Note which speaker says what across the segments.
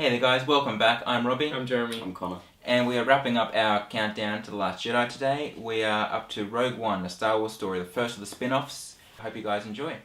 Speaker 1: Hey there guys, welcome back. I'm Robbie.
Speaker 2: I'm Jeremy.
Speaker 3: I'm Connor.
Speaker 1: And we are wrapping up our countdown to The Last Jedi today. We are up to Rogue One, a Star Wars story, the first of the spin-offs. Hope you guys enjoy.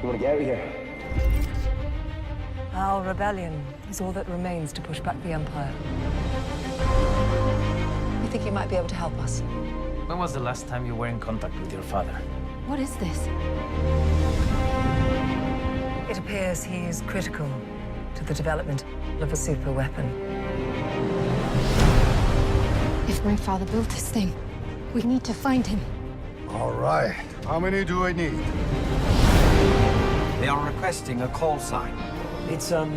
Speaker 3: You want to get out of here?
Speaker 4: Our rebellion is all that remains to push back the Empire.
Speaker 5: We think you might be able to help us.
Speaker 6: When was the last time you were in contact with your father?
Speaker 5: What is this?
Speaker 4: It appears he is critical to the development of a super weapon.
Speaker 7: If my father built this thing, we need to find him.
Speaker 8: All right. How many do I need?
Speaker 9: They are requesting a call sign.
Speaker 6: It's, Rogue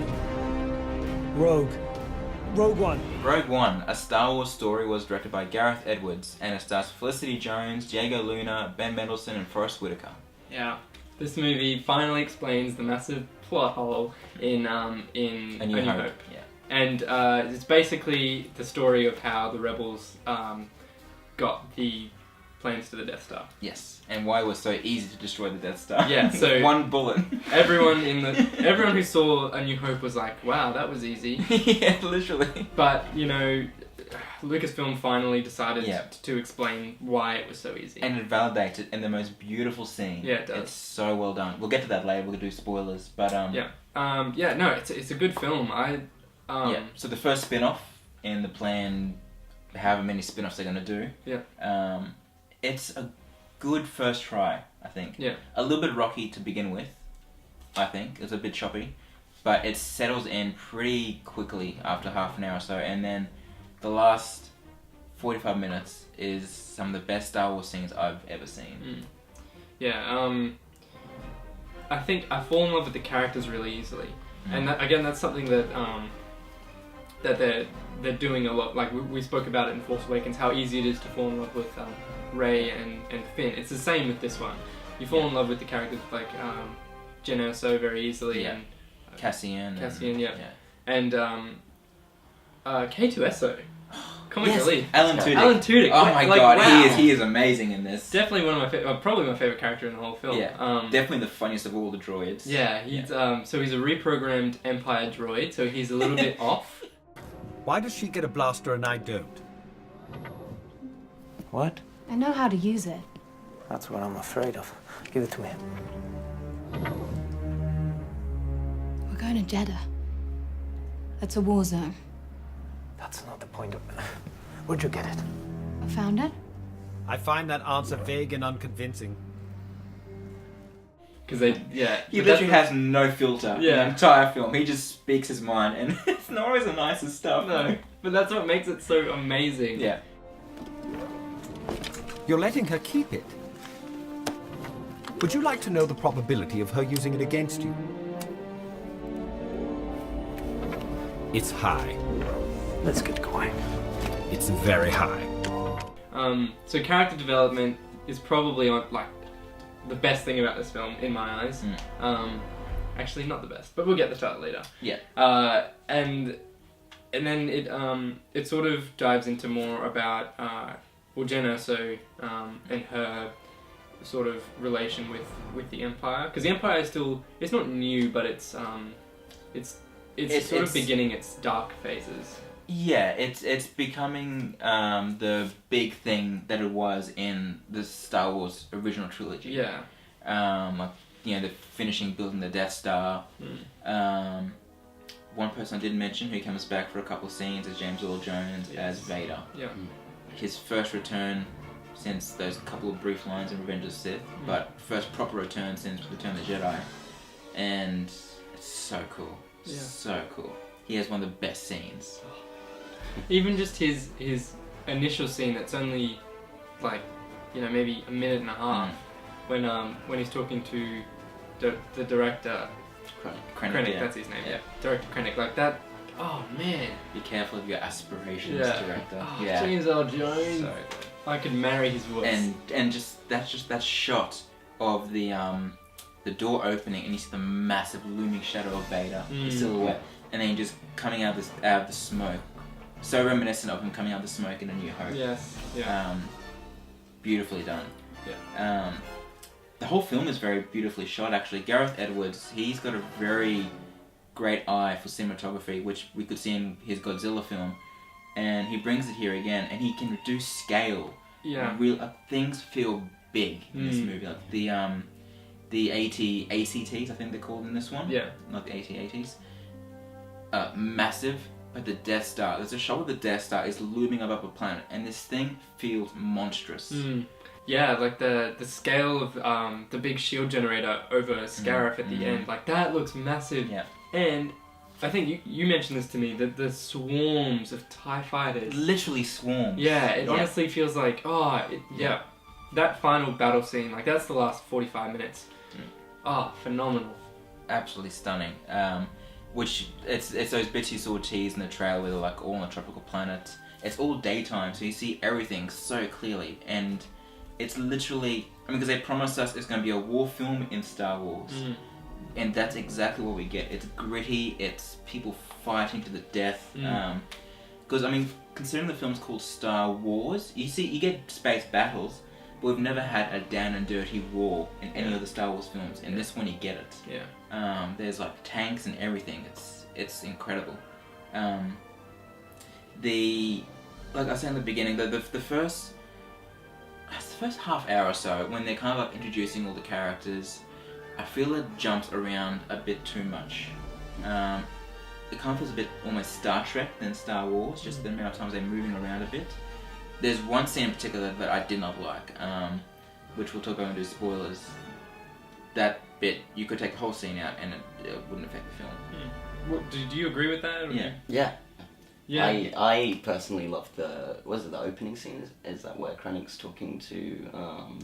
Speaker 6: One.
Speaker 1: Rogue One, a Star Wars story, was directed by Gareth Edwards and it stars Felicity Jones, Diego Luna, Ben Mendelsohn and Forrest Whitaker.
Speaker 2: Yeah, this movie finally explains the massive plot hole in A New Hope.
Speaker 1: Yeah.
Speaker 2: And it's basically the story of how the rebels got the plans to the Death Star.
Speaker 1: Yes, and why it was so easy to destroy the Death Star.
Speaker 2: Yeah, so
Speaker 1: one bullet.
Speaker 2: everyone who saw A New Hope was like, "Wow, that was easy."
Speaker 1: Yeah, literally.
Speaker 2: But you know, Lucasfilm finally decided
Speaker 1: Yeah.
Speaker 2: to explain why it was so easy.
Speaker 1: And it validates it in the most beautiful scene.
Speaker 2: Yeah, it does.
Speaker 1: It's so well done. We'll get to that later. We'll do spoilers, but
Speaker 2: no, it's a good film.
Speaker 1: yeah. So the first spin-off in the plan, however many spin-offs they're gonna do.
Speaker 2: Yeah.
Speaker 1: It's a good first try, I think.
Speaker 2: Yeah.
Speaker 1: A little bit rocky to begin with, I think. It's a bit choppy, but it settles in pretty quickly after half an hour or so, and then the last 45 minutes is some of the best Star Wars scenes I've ever seen.
Speaker 2: Mm. Yeah, I think I fall in love with the characters really easily, and that's something that that they're doing a lot. Like we spoke about it in Force Awakens, how easy it is to fall in love with Rey and Finn. It's the same with this one. You fall in love with the characters like Jyn Erso very easily,
Speaker 1: Yeah.
Speaker 2: and
Speaker 1: Cassian.
Speaker 2: yeah. And K2SO, comic
Speaker 1: Yes,
Speaker 2: relief.
Speaker 1: Alan Tudyk.
Speaker 2: Alan Tudyk.
Speaker 1: Oh my
Speaker 2: like,
Speaker 1: god,
Speaker 2: wow.
Speaker 1: he is amazing in this.
Speaker 2: Definitely one of my probably my favorite character in the whole film.
Speaker 1: Yeah, definitely the funniest of all the droids.
Speaker 2: Yeah, he's so he's a reprogrammed Empire droid, so he's a little bit off.
Speaker 9: Why does she get a blaster and I don't?
Speaker 6: What?
Speaker 7: I know how to use it.
Speaker 6: That's what I'm afraid of. Give it to me.
Speaker 7: We're going to Jeddah. That's a war zone.
Speaker 6: That's not the point of... Where'd you get it?
Speaker 7: I found it.
Speaker 9: I find that answer vague and unconvincing.
Speaker 2: Because
Speaker 1: He literally has no filter in
Speaker 2: Yeah.
Speaker 1: the entire film. He just speaks his mind, and it's not always the nicest stuff.
Speaker 2: no, but that's what makes it so amazing.
Speaker 1: Yeah.
Speaker 9: You're letting her keep it. Would you like to know the probability of her using it against you? It's high.
Speaker 6: Let's get going.
Speaker 9: It's very high.
Speaker 2: So character development is probably like the best thing about this film in my eyes. Actually, not the best, but we'll get to that later.
Speaker 1: Yeah.
Speaker 2: And then it sort of dives into more about Jyn Erso and her sort of relation with the Empire, because the Empire is still, it's not new, but it's sort of beginning its dark phases.
Speaker 1: Yeah, it's becoming the big thing that it was in the Star Wars original trilogy.
Speaker 2: Yeah.
Speaker 1: Like, you know, the finishing building the Death Star. One person I didn't mention who comes back for a couple of scenes is James Earl Jones as Vader.
Speaker 2: Yeah.
Speaker 1: His first return since those couple of brief lines in Revenge of the Sith, but first proper return since Return of the Jedi. And it's so cool.
Speaker 2: Yeah.
Speaker 1: So cool. He has one of the best scenes.
Speaker 2: Even just his initial scene that's only like, you know, maybe a minute and a half, when he's talking to the director. Krennic,
Speaker 1: yeah.
Speaker 2: that's his name. Yeah. Director Krennic, like that. Oh man.
Speaker 1: Be careful of your aspirations,
Speaker 2: Yeah.
Speaker 1: director.
Speaker 2: Oh,
Speaker 1: yeah.
Speaker 2: James Earl Jones.
Speaker 1: So,
Speaker 2: I could marry his voice.
Speaker 1: and just that shot of the door opening, and you see the massive looming shadow of Vader, the silhouette, and then just coming out of the smoke. So reminiscent of him coming out of the smoke in A New Hope.
Speaker 2: Yes. Yeah.
Speaker 1: Beautifully done.
Speaker 2: Yeah.
Speaker 1: The whole film is very beautifully shot, actually. Gareth Edwards, he's got a very great eye for cinematography, which we could see in his Godzilla film, and he brings it here again, and he can reduce scale.
Speaker 2: Yeah.
Speaker 1: Things feel big in this movie, like the ACTs, I think they're called in this one.
Speaker 2: Yeah.
Speaker 1: Not the AT-ATs. Massive, but the Death Star. There's a shot where the Death Star is looming above a planet, and this thing feels monstrous.
Speaker 2: Yeah, like the scale of the big shield generator over Scarif at the end, like that looks massive.
Speaker 1: Yeah.
Speaker 2: And I think you mentioned this to me, that the swarms of TIE fighters.
Speaker 1: Literally swarms.
Speaker 2: Yeah, it honestly feels like, that final battle scene, like that's the last 45 minutes. Phenomenal.
Speaker 1: Absolutely stunning. Which it's those bits you saw teased in the trailer where they're like all on a tropical planet. It's all daytime, so you see everything so clearly, and it's literally, because they promised us it's going to be a war film in Star Wars, and that's exactly what we get. It's gritty, it's people fighting to the death. Because considering the film's called Star Wars, you get space battles, but we've never had a down and dirty war in any of the Star Wars films. In this one, you get it.
Speaker 2: Yeah.
Speaker 1: There's like tanks and everything. It's incredible. Like I said in the beginning, the first half hour or so, when they're kind of like introducing all the characters, I feel it jumps around a bit too much. It kind of feels a bit almost Star Trek than Star Wars, just the amount of times they're moving around a bit. There's one scene in particular that I did not like, which we'll talk about when we do spoilers. That bit, you could take the whole scene out and it wouldn't affect the film.
Speaker 2: What, do you agree with that?
Speaker 1: Yeah.
Speaker 2: Yeah.
Speaker 10: I personally love the opening scene? Is that where Krennic's talking to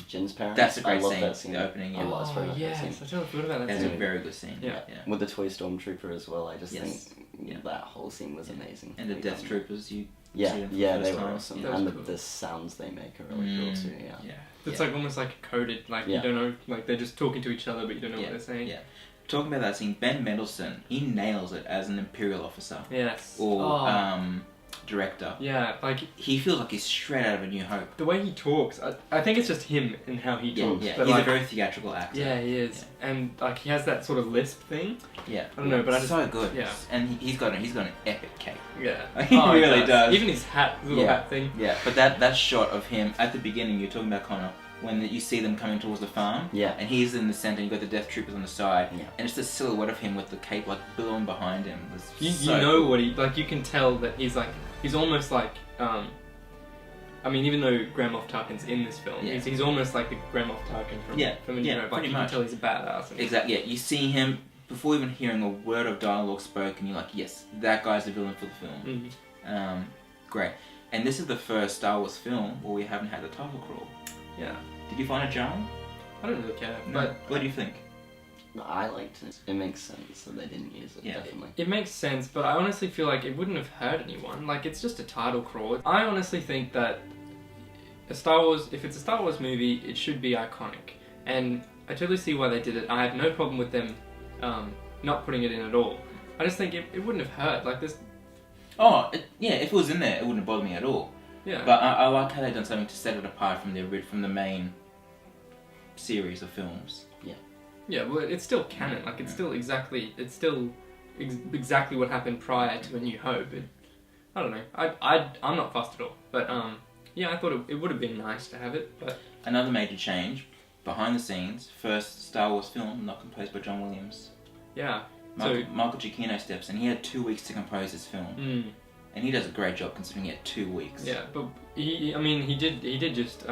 Speaker 10: Jin's parents?
Speaker 1: That's a great
Speaker 10: I love
Speaker 1: scene.
Speaker 10: That scene.
Speaker 1: The opening, yeah.
Speaker 10: That's very
Speaker 2: yes,
Speaker 10: scene.
Speaker 2: I totally forgot about that
Speaker 1: That's
Speaker 2: scene.
Speaker 1: a very good scene.
Speaker 2: Yeah.
Speaker 10: With the toy stormtrooper as well, I just
Speaker 1: Yes.
Speaker 10: think that whole scene was amazing.
Speaker 1: And the Death Troopers, you
Speaker 10: Yeah,
Speaker 1: see them for
Speaker 10: yeah,
Speaker 1: the
Speaker 10: they
Speaker 1: first
Speaker 10: were
Speaker 1: time.
Speaker 10: awesome.
Speaker 2: That was
Speaker 10: And
Speaker 2: cool.
Speaker 10: the sounds they make are really cool too,
Speaker 2: Yeah. It's like almost like coded, like you don't know, like they're just talking to each other but you don't know what they're saying.
Speaker 1: Yeah. Talking about that scene, Ben Mendelsohn, he nails it as an Imperial officer.
Speaker 2: Yes.
Speaker 1: Or director.
Speaker 2: Yeah, like
Speaker 1: he feels like he's straight out of A New Hope.
Speaker 2: the way he talks, I think it's just him and how he talks.
Speaker 1: Yeah,
Speaker 2: but
Speaker 1: he's
Speaker 2: like,
Speaker 1: a very theatrical actor.
Speaker 2: Yeah, he is.
Speaker 1: Yeah.
Speaker 2: And like he has that sort of lisp thing.
Speaker 1: Yeah.
Speaker 2: I don't know, but I just,
Speaker 1: so good.
Speaker 2: Yeah.
Speaker 1: And he's got an epic cape.
Speaker 2: Yeah.
Speaker 1: He really does.
Speaker 2: Even his hat, his little hat thing.
Speaker 1: Yeah, but that shot of him at the beginning, you're talking about Connor, when you see them coming towards the farm, and he's in the center, and you've got the Death Troopers on the side, and it's the silhouette of him with the cape like billowing behind him.
Speaker 2: You know what he, like you can tell that he's almost like, even though Grand Moff Tarkin's in this film, he's almost like the Grand Moff Tarkin from A New Hope. Like you can tell he's a badass.
Speaker 1: Exactly, yeah. You see him, before even hearing a word of dialogue spoken, you're like, yes, that guy's the villain for the film. Great. And this is the first Star Wars film where we haven't had a title crawl.
Speaker 2: Yeah.
Speaker 1: Did you find it jarring?
Speaker 2: I don't really care.
Speaker 1: No.
Speaker 2: But
Speaker 1: what do you think?
Speaker 10: I liked it. It makes sense that they didn't use it, definitely.
Speaker 2: It makes sense, but I honestly feel like it wouldn't have hurt anyone. Like, it's just a title crawl. I honestly think that if it's a Star Wars movie, it should be iconic. And I totally see why they did it. I have no problem with them not putting it in at all. I just think it wouldn't have hurt. Like, this...
Speaker 1: if it was in there, it wouldn't have bothered me at all.
Speaker 2: Yeah.
Speaker 1: But I like how they've done something to set it apart from the main series of films.
Speaker 2: Yeah. Yeah, well, it's still canon. Like, it's still exactly what happened prior to A New Hope. I don't know. I'm not fussed at all. But I thought it would have been nice to have it. But
Speaker 1: another major change, behind the scenes, first Star Wars film not composed by John Williams.
Speaker 2: Yeah.
Speaker 1: Michael Giacchino steps in. He had 2 weeks to compose his film. And he does a great job considering he had 2 weeks.
Speaker 2: Yeah, but he did just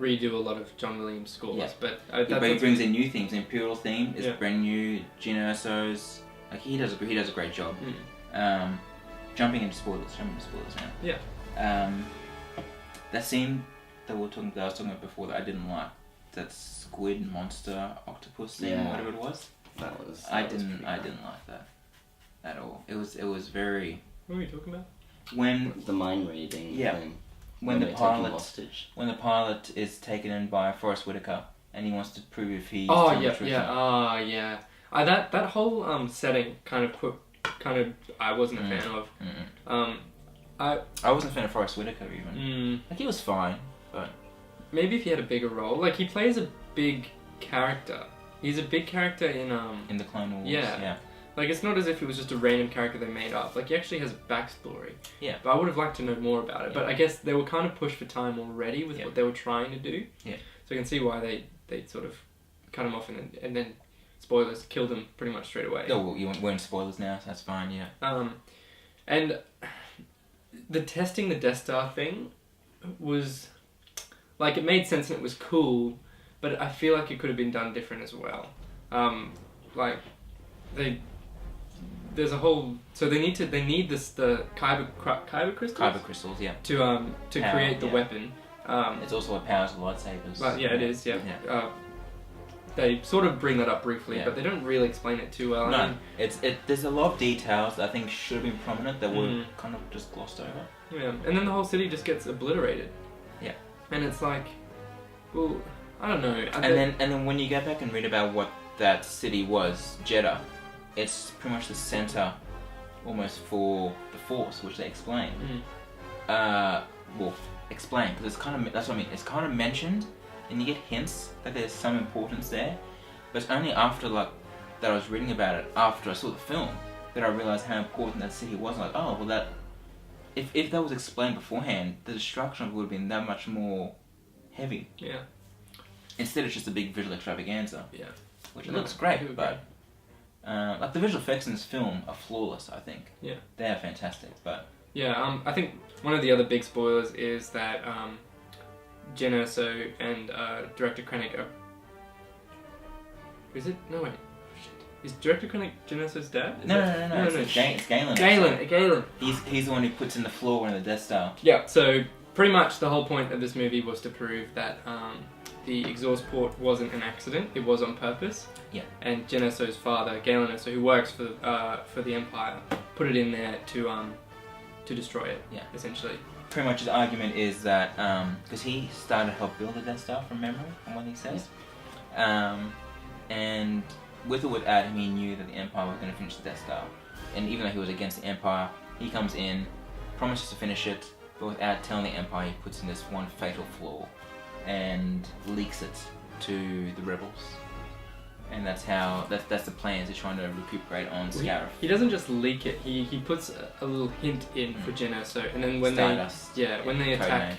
Speaker 2: redo a lot of John Williams scores.
Speaker 1: Yeah.
Speaker 2: But
Speaker 1: he brings in new themes. The Imperial theme is brand new. Gina Erso's, like he does a great job. Jumping into spoilers now.
Speaker 2: Yeah.
Speaker 1: That scene that I was talking about before that I didn't like. that squid monster octopus thing,
Speaker 10: Yeah.
Speaker 1: whatever it was.
Speaker 10: That was.
Speaker 1: I didn't like that at all. It was very
Speaker 2: What are you talking about?
Speaker 1: when
Speaker 10: The mind reading
Speaker 1: Yeah.
Speaker 10: thing.
Speaker 1: when the
Speaker 10: they're taken
Speaker 1: pilot
Speaker 10: hostage.
Speaker 1: when the pilot is taken in by Forrest Whitaker and he wants to prove if he's
Speaker 2: Oh
Speaker 1: telling the
Speaker 2: yeah,
Speaker 1: truth.
Speaker 2: yeah, yeah. That whole setting kind of I wasn't a fan of.
Speaker 1: I wasn't a fan of Forrest Whitaker even. Like he was fine, but
Speaker 2: Maybe if he had a bigger role, like he plays a big character. He's a big character in
Speaker 1: the Clone Wars,
Speaker 2: yeah. Like it's not as if he was just a random character they made up. Like he actually has a backstory.
Speaker 1: Yeah.
Speaker 2: But I would have liked to know more about it. But I guess they were kind of pushed for time already with
Speaker 1: Yeah.
Speaker 2: what they were trying to do.
Speaker 1: Yeah.
Speaker 2: So I can see why they sort of cut him off and then spoilers, killed him pretty much straight away.
Speaker 1: Oh, well, we're in spoilers now, so that's fine. Yeah.
Speaker 2: And the testing the Death Star thing was like it made sense and it was cool, but I feel like it could have been done different as well. Like there's a whole they need the kyber crystals.
Speaker 1: Kyber crystals, yeah.
Speaker 2: To
Speaker 1: Power,
Speaker 2: create the
Speaker 1: yeah.
Speaker 2: weapon.
Speaker 1: It's also what powers the lightsabers.
Speaker 2: But yeah, it is. Yeah. They sort of bring that up briefly,
Speaker 1: Yeah.
Speaker 2: but they don't really explain it too well.
Speaker 1: No,
Speaker 2: I mean,
Speaker 1: there's a lot of details that I think should have been prominent that were kind of just glossed over.
Speaker 2: yeah, and then the whole city just gets obliterated.
Speaker 1: Yeah.
Speaker 2: And it's like, well, I don't know.
Speaker 1: And then when you go back and read about what that city was, Jeddah, it's pretty much the center, almost for the Force, which they explain. Well, explain because it's kind of that's what I mean. It's kind of mentioned, and you get hints that there's some importance there, but it's only after that I was reading about it after I saw the film that I realized how important that city was. Like, oh, well, that if that was explained beforehand, the destruction would have been that much more heavy.
Speaker 2: Yeah.
Speaker 1: Instead, it's just a big visual extravaganza.
Speaker 2: Yeah.
Speaker 1: Which
Speaker 2: No,
Speaker 1: looks
Speaker 2: I
Speaker 1: great,
Speaker 2: do
Speaker 1: but like the visual effects in this film are flawless. I think.
Speaker 2: Yeah.
Speaker 1: They are fantastic, but.
Speaker 2: Yeah. I think one of the other big spoilers is that Jen Erso and director Krennic are. Is it? No wait. Is director Krennic Jen Erso's dad?
Speaker 1: No. It's Galen.
Speaker 2: Galen.
Speaker 1: He's the one who puts in the floor in the Death Star.
Speaker 2: Yeah. So pretty much the whole point of this movie was to prove that the exhaust port wasn't an accident; it was on purpose.
Speaker 1: Yeah.
Speaker 2: And Jen Erso's father, Galen Erso, who works for the Empire, put it in there to destroy it.
Speaker 1: Yeah.
Speaker 2: Essentially.
Speaker 1: Pretty much his argument is that because he started to help build the Death Star from memory, from what he says, and with or without him, he knew that the Empire was going to finish the Death Star, and even though he was against the Empire, he comes in, promises to finish it, but without telling the Empire, he puts in this one fatal flaw and leaks it to the rebels. And that's the plans. They're trying to recuperate on Scarif.
Speaker 2: He doesn't just leak it. He puts a little hint in for Jen Erso, and then when
Speaker 1: Stardust.
Speaker 2: when they attack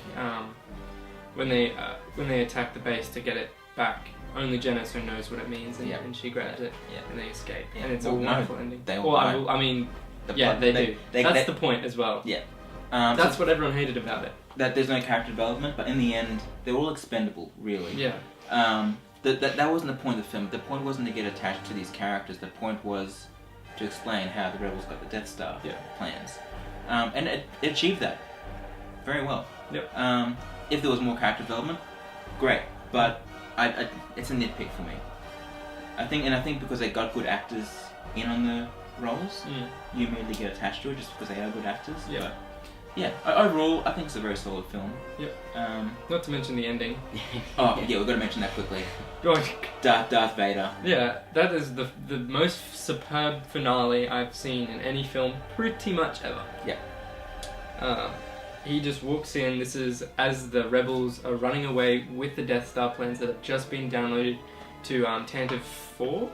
Speaker 2: when they attack the base to get it back, only Jen Erso knows what it means, and she grabs it, and they escape. And it's a wonderful ending.
Speaker 1: They all die.
Speaker 2: They do. That's the point as well.
Speaker 1: Yeah.
Speaker 2: That's what everyone hated about it.
Speaker 1: That there's no character development, but in the end, they're all expendable, really.
Speaker 2: Yeah.
Speaker 1: That wasn't the point of the film. The point wasn't to get attached to these characters. The point was to explain how the rebels got the Death Star plans. And it achieved that very well.
Speaker 2: Yep.
Speaker 1: If there was more character development, great. But it's a nitpick for me. I think because they got good actors in on the roles, you immediately get attached to it just because they are good actors.
Speaker 2: Yeah.
Speaker 1: But yeah, overall, I think it's a very solid film.
Speaker 2: Yep. Not to mention the ending.
Speaker 1: Oh, yeah, we've got to mention that quickly. Darth Vader.
Speaker 2: Yeah, that is the most superb finale I've seen in any film pretty much ever.
Speaker 1: Yeah.
Speaker 2: He just walks in, this is as the rebels are running away with the Death Star plans that have just been downloaded to Tantive 4.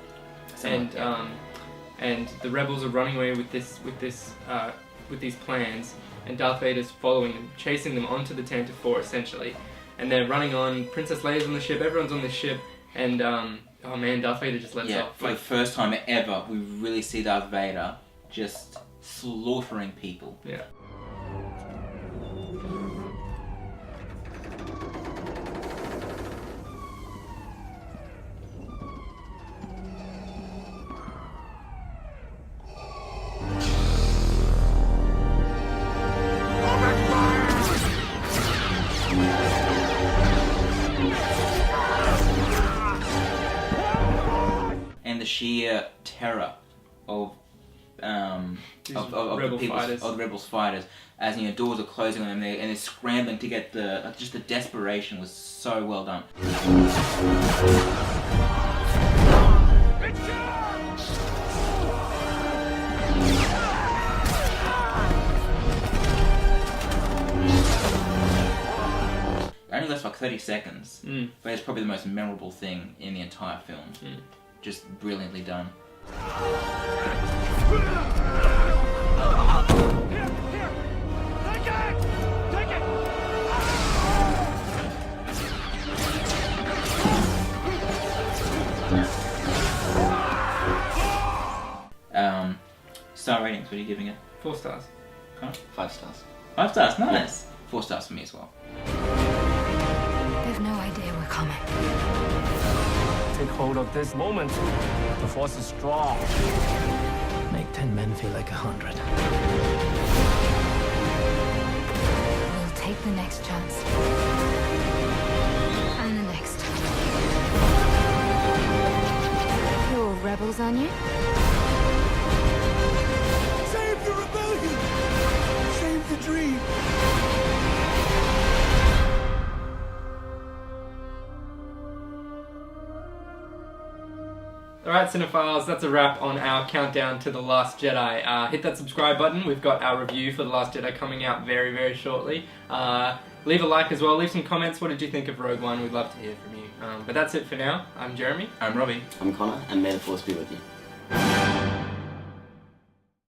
Speaker 2: And the rebels are running away with these plans. And Darth Vader's following them, chasing them onto the Tantive 4 essentially. And they're running on, Princess Leia's on the ship, everyone's on the ship, and oh man, Darth Vader just lets off.
Speaker 1: For the first time ever, we really see Darth Vader just slaughtering people.
Speaker 2: Yeah.
Speaker 1: sheer terror of
Speaker 2: rebel fighters.
Speaker 1: Of the rebels fighters, as doors are closing on them and they're scrambling to get just the desperation was so well done. It only lasts like 30 seconds, but it's probably the most memorable thing in the entire film. Just brilliantly done. Star ratings, what are you giving it?
Speaker 2: 4 stars.
Speaker 1: Huh?
Speaker 10: 5 stars.
Speaker 1: 5 stars, nice. 4 stars for me as well.
Speaker 7: They've no idea we're coming.
Speaker 3: Take hold of this moment. The force is strong. Make 10 men feel like 100.
Speaker 7: We'll take the next chance. And the next. You're rebels, aren't you?
Speaker 8: Save the rebellion! Save the dream!
Speaker 2: Alright, Cinephiles, that's a wrap on our countdown to The Last Jedi. Hit that subscribe button. We've got our review for The Last Jedi coming out very, very shortly. Leave a like as well. Leave some comments. What did you think of Rogue One? We'd love to hear from you. But that's it for now. I'm Jeremy.
Speaker 1: I'm Robbie.
Speaker 10: I'm Connor, and may the force be with you.